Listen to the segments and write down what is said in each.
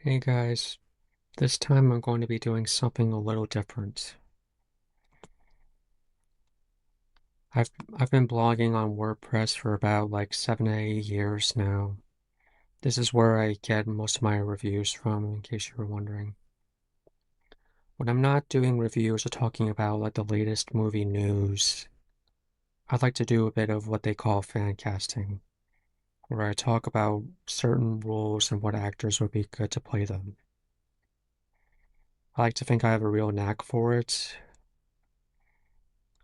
Hey guys, this time I'm going to be doing something a little different. I've been blogging on WordPress for about like 7 to 8 years now. This is where I get most of my reviews from, in case you were wondering. When I'm not doing reviews or talking about like the latest movie news, I'd like to do a bit of what they call fan casting, where I talk about certain roles and what actors would be good to play them. I like to think I have a real knack for it.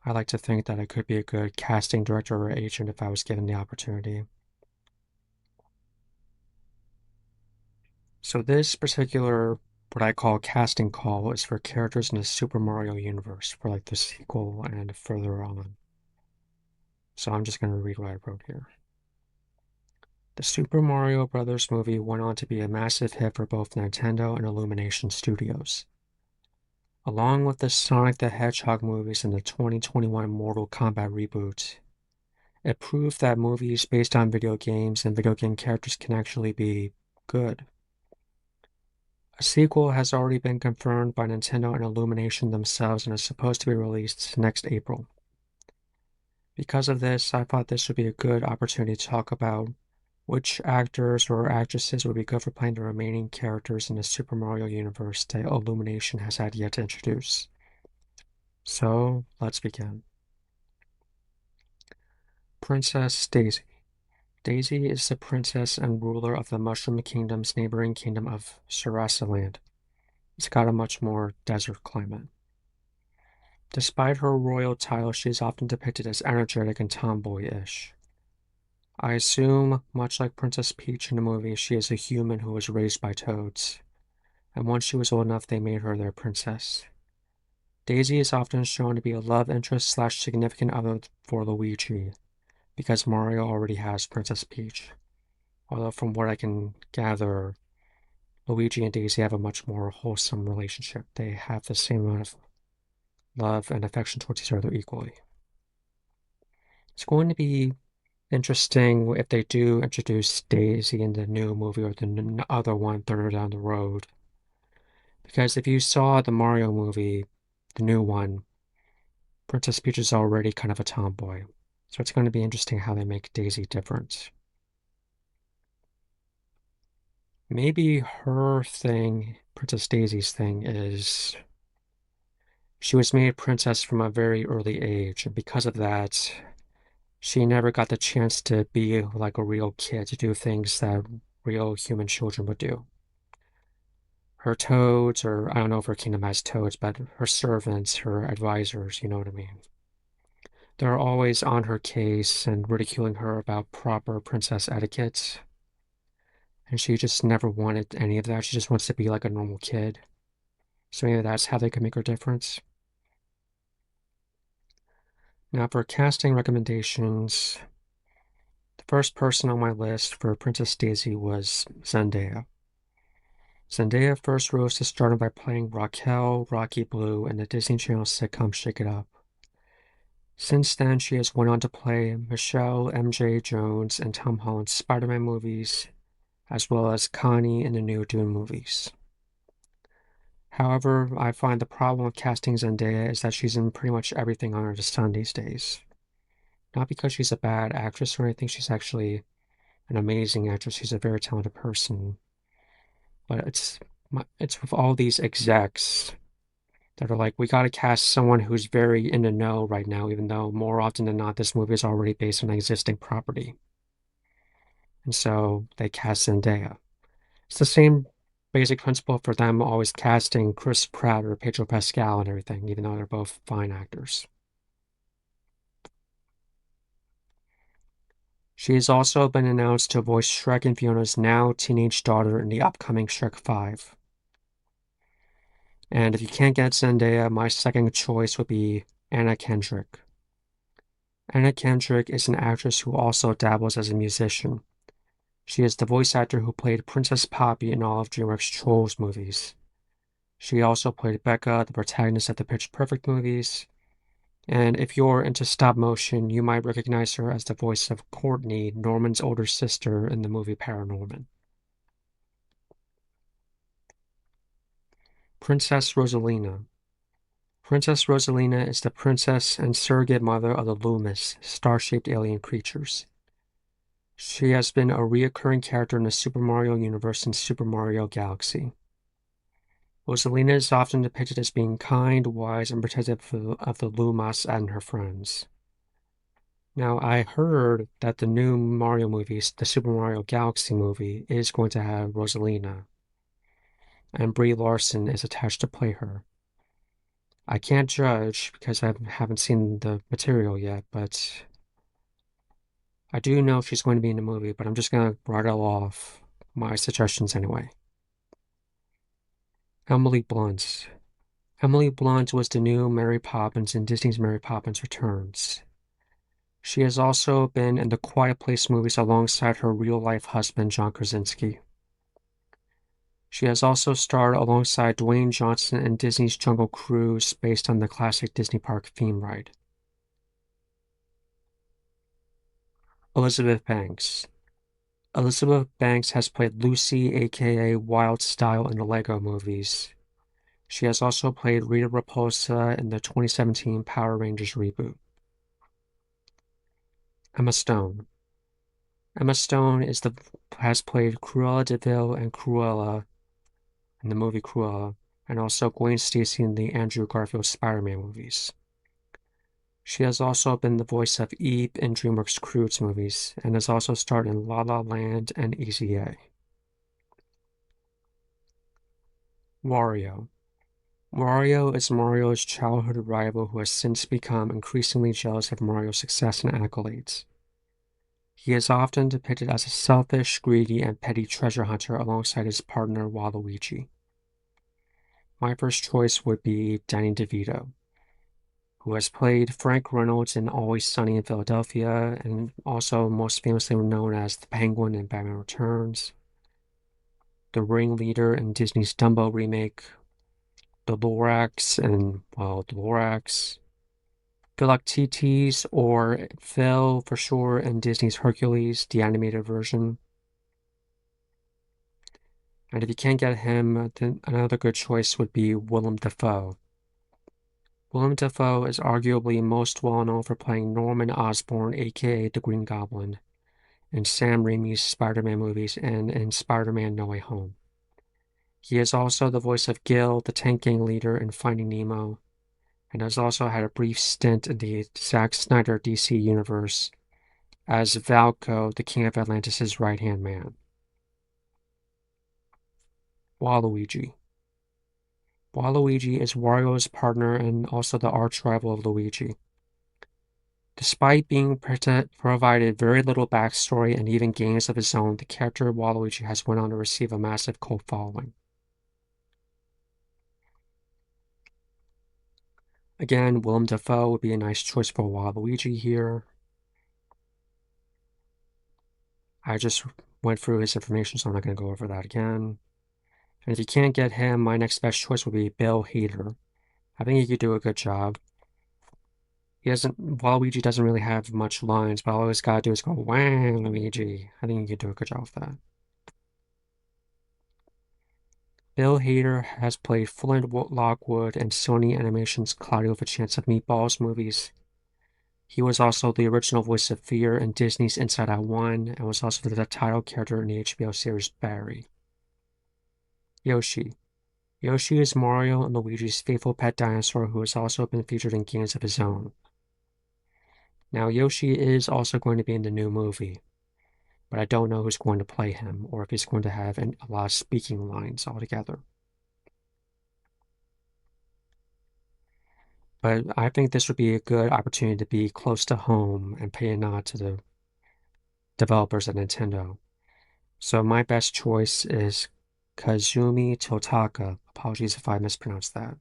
I like to think that I could be a good casting director or agent if I was given the opportunity. So this particular, what I call casting call, is for characters in the Super Mario universe, for like the sequel and further on. So I'm just going to read what I wrote here. The Super Mario Bros. Movie went on to be a massive hit for both Nintendo and Illumination Studios. Along with the Sonic the Hedgehog movies and the 2021 Mortal Kombat reboot, it proved that movies based on video games and video game characters can actually be good. A sequel has already been confirmed by Nintendo and Illumination themselves and is supposed to be released next April. Because of this, I thought this would be a good opportunity to talk about which actors or actresses would be good for playing the remaining characters in the Super Mario universe that Illumination has had yet to introduce. So, let's begin. Princess Daisy. Daisy is the princess and ruler of the Mushroom Kingdom's neighboring kingdom of Sarasaland. It's got a much more desert climate. Despite her royal title, she is often depicted as energetic and tomboyish. I assume, much like Princess Peach in the movie, she is a human who was raised by toads, and once she was old enough, they made her their princess. Daisy is often shown to be a love interest slash significant other for Luigi, because Mario already has Princess Peach. Although from what I can gather, Luigi and Daisy have a much more wholesome relationship. They have the same amount of love and affection towards each other equally. It's going to be interesting if they do introduce Daisy in the new movie or the other one further down the road. Because if you saw the Mario movie, the new one, Princess Peach is already kind of a tomboy. So it's going to be interesting how they make Daisy different. Maybe her thing, Princess Daisy's thing, is she was made princess from a very early age, and because of that, she never got the chance to be like a real kid, to do things that real human children would do. Her toads, or I don't know if her kingdom has toads, but her servants, her advisors, you know what I mean. They're always on her case and ridiculing her about proper princess etiquette. And she just never wanted any of that. She just wants to be like a normal kid. So maybe that's how they could make her difference. Now for casting recommendations, the first person on my list for Princess Daisy was Zendaya. Zendaya first rose to stardom by playing Raquel Rocky Blue in the Disney Channel sitcom Shake It Up. Since then, she has went on to play Michelle MJ Jones in Tom Holland's Spider-Man movies, as well as Connie in the new Dune movies. However, I find the problem with casting Zendaya is that she's in pretty much everything under the sun these days. Not because she's a bad actress or anything, she's actually an amazing actress. She's a very talented person. But it's with all these execs that are like, we got to cast someone who's very in the know right now, even though more often than not, this movie is already based on an existing property. And so they cast Zendaya. It's the same basic principle for them always casting Chris Pratt or Pedro Pascal and everything, even though they're both fine actors. She has also been announced to voice Shrek and Fiona's now teenage daughter in the upcoming Shrek 5. And if you can't get Zendaya, my second choice would be Anna Kendrick. Anna Kendrick is an actress who also dabbles as a musician. She is the voice actor who played Princess Poppy in all of DreamWorks' Trolls movies. She also played Becca, the protagonist of the Pitch Perfect movies. And if you're into stop motion, you might recognize her as the voice of Courtney, Norman's older sister in the movie Paranorman. Princess Rosalina. Princess Rosalina is the princess and surrogate mother of the Loomis, star-shaped alien creatures. She has been a recurring character in the Super Mario universe and Super Mario Galaxy. Rosalina is often depicted as being kind, wise, and protective of the Loomis and her friends. Now, I heard that the new Mario movies, the Super Mario Galaxy movie, is going to have Rosalina, and Brie Larson is attached to play her. I can't judge because I haven't seen the material yet, but I do know she's going to be in the movie, but I'm just going to rattle off my suggestions anyway. Emily Blunt. Emily Blunt was the new Mary Poppins in Disney's Mary Poppins Returns. She has also been in the Quiet Place movies alongside her real-life husband, John Krasinski. She has also starred alongside Dwayne Johnson in Disney's Jungle Cruise based on the classic Disney Park theme ride. Elizabeth Banks. Elizabeth Banks has played Lucy, aka Wild Style, in the Lego movies. She has also played Rita Repulsa in the 2017 Power Rangers reboot. Emma Stone. Emma Stone has played Cruella de Vil and Cruella in the movie Cruella, and also Gwen Stacy in the Andrew Garfield Spider-Man movies. She has also been the voice of Eve in DreamWorks' Croods movies, and has also starred in La La Land and Easy A. Wario. Wario is Mario's childhood rival who has since become increasingly jealous of Mario's success and accolades. He is often depicted as a selfish, greedy, and petty treasure hunter alongside his partner Waluigi. My first choice would be Danny DeVito, who has played Frank Reynolds in Always Sunny in Philadelphia and also most famously known as the Penguin in Batman Returns, the ringleader in Disney's Dumbo remake, the Lorax and, well, the Lorax, Philoctetes, or Phil for sure in Disney's Hercules, the animated version. And if you can't get him, then another good choice would be Willem Dafoe. Willem Dafoe is arguably most well known for playing Norman Osborn, aka the Green Goblin, in Sam Raimi's Spider-Man movies and in Spider-Man No Way Home. He is also the voice of Gil, the tank gang leader in Finding Nemo, and has also had a brief stint in the Zack Snyder DC universe as Valko, the King of Atlantis' right-hand man. Waluigi. Waluigi is Wario's partner and also the arch-rival of Luigi. Despite being provided very little backstory and even games of his own, the character Waluigi has went on to receive a massive cult following. Again, Willem Dafoe would be a nice choice for Waluigi here. I just went through his information, so I'm not going to go over that again. And if you can't get him, my next best choice would be Bill Hader. I think he could do a good job. Waluigi doesn't really have much lines, but all he's got to do is go, "Wow, Luigi." I think he could do a good job with that. Bill Hader has played Flint Lockwood in Sony Animation's Cloudy with a Chance of Meatballs movies. He was also the original voice of Fear in Disney's Inside Out 1 and was also the title character in the HBO series Barry. Yoshi. Yoshi is Mario and Luigi's faithful pet dinosaur who has also been featured in games of his own. Now, Yoshi is also going to be in the new movie, but I don't know who's going to play him or if he's going to have a lot of speaking lines altogether. But I think this would be a good opportunity to be close to home and pay a nod to the developers at Nintendo. So my best choice is Kazumi Totaka. Apologies if I mispronounced that.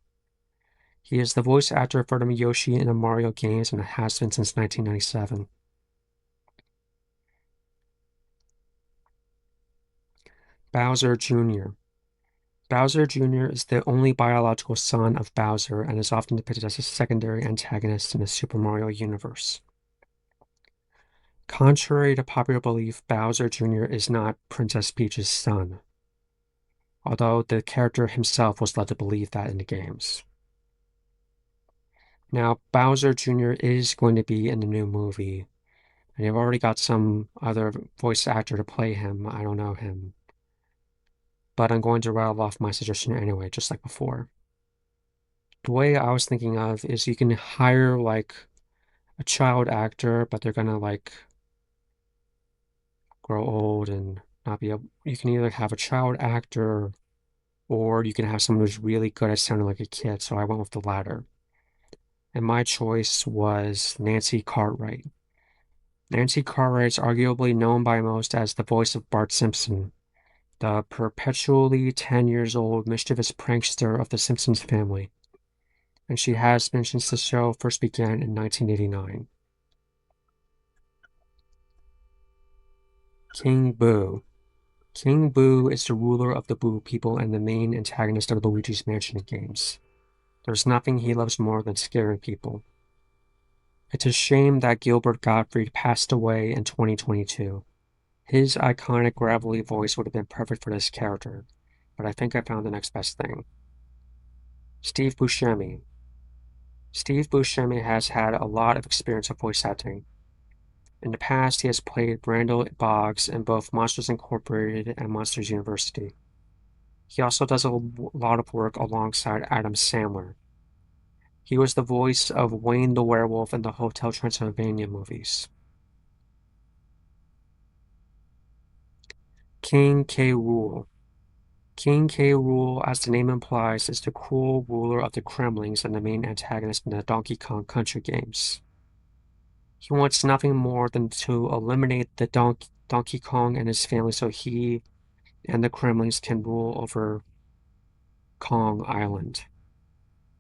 He is the voice actor for the Yoshi in the Mario games and has been since 1997. Bowser Jr. Bowser Jr. is the only biological son of Bowser and is often depicted as a secondary antagonist in the Super Mario universe. Contrary to popular belief, Bowser Jr. is not Princess Peach's son. although the character himself was led to believe that in the games. Now, Bowser Jr. is going to be in the new movie, and you've already got some other voice actor to play him. I don't know him, but I'm going to rattle off my suggestion anyway, just like before. The way I was thinking of is you can hire like a child actor, but they're gonna like grow old and not be able. You can either have a child actor or you can have someone who's really good at sounding like a kid. So I went with the latter. And my choice was Nancy Cartwright. Nancy Cartwright is arguably known by most as the voice of Bart Simpson, the perpetually 10 years old mischievous prankster of the Simpsons family. And she has been since the show first began in 1989. King Boo. King Boo is the ruler of the Boo people and the main antagonist of Luigi's Mansion games. There's nothing he loves more than scaring people. It's a shame that Gilbert Gottfried passed away in 2022. His iconic gravelly voice would have been perfect for this character, but I think I found the next best thing. Steve Buscemi. Steve Buscemi has had a lot of experience of voice acting. In the past, he has played Randall Boggs in both Monsters Incorporated and Monsters University. He also does a lot of work alongside Adam Sandler. He was the voice of Wayne the Werewolf in the Hotel Transylvania movies. King K. Rool. King K. Rool, as the name implies, is the cruel ruler of the Kremlings and the main antagonist in the Donkey Kong Country games. He wants nothing more than to eliminate the Donkey Kong and his family so he and the Kremlings can rule over Kong Island.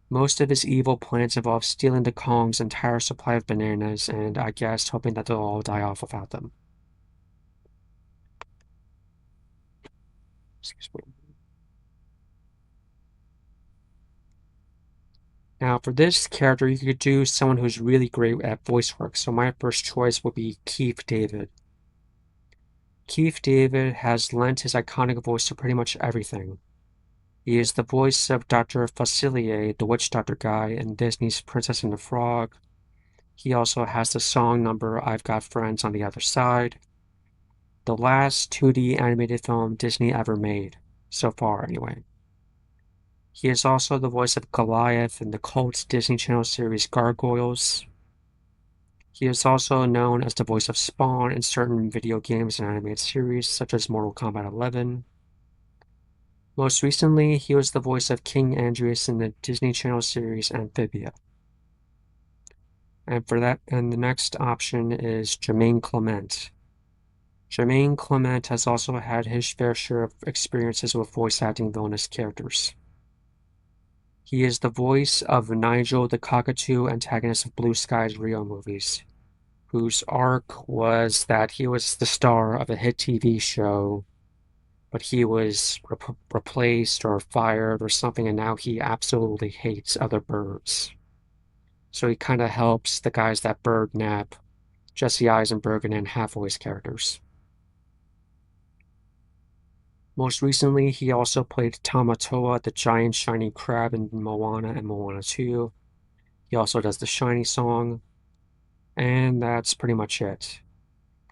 Most of his evil plans involve stealing the Kong's entire supply of bananas and, I guess, hoping that they'll all die off without them. Excuse me. Now, for this character, you could do someone who's really great at voice work. So my first choice would be Keith David. Keith David has lent his iconic voice to pretty much everything. He is the voice of Dr. Facilier, the witch doctor guy in Disney's Princess and the Frog. He also has the song number I've Got Friends on the Other Side, the last 2D animated film Disney ever made, so far anyway. He is also the voice of Goliath in the cult Disney Channel series Gargoyles. He is also known as the voice of Spawn in certain video games and animated series such as Mortal Kombat 11. Most recently, he was the voice of King Andreas in the Disney Channel series Amphibia. And the next option is Jermaine Clement. Jermaine Clement has also had his fair share of experiences with voice acting villainous characters. He is the voice of Nigel the Cockatoo, antagonist of Blue Sky's Rio movies, whose arc was that he was the star of a hit TV show, but he was replaced or fired or something, and now he absolutely hates other birds. So he kind of helps the guys that bird nap, Jesse Eisenberg and Anne Hathaway's characters. Most recently, he also played Tamatoa, the giant shiny crab in Moana and Moana 2. He also does the Shiny song, and that's pretty much it.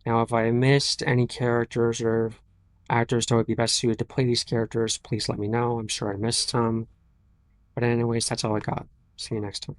Now, if I missed any characters or actors that would be best suited to play these characters, please let me know. I'm sure I missed some. But anyways, that's all I got. See you next time.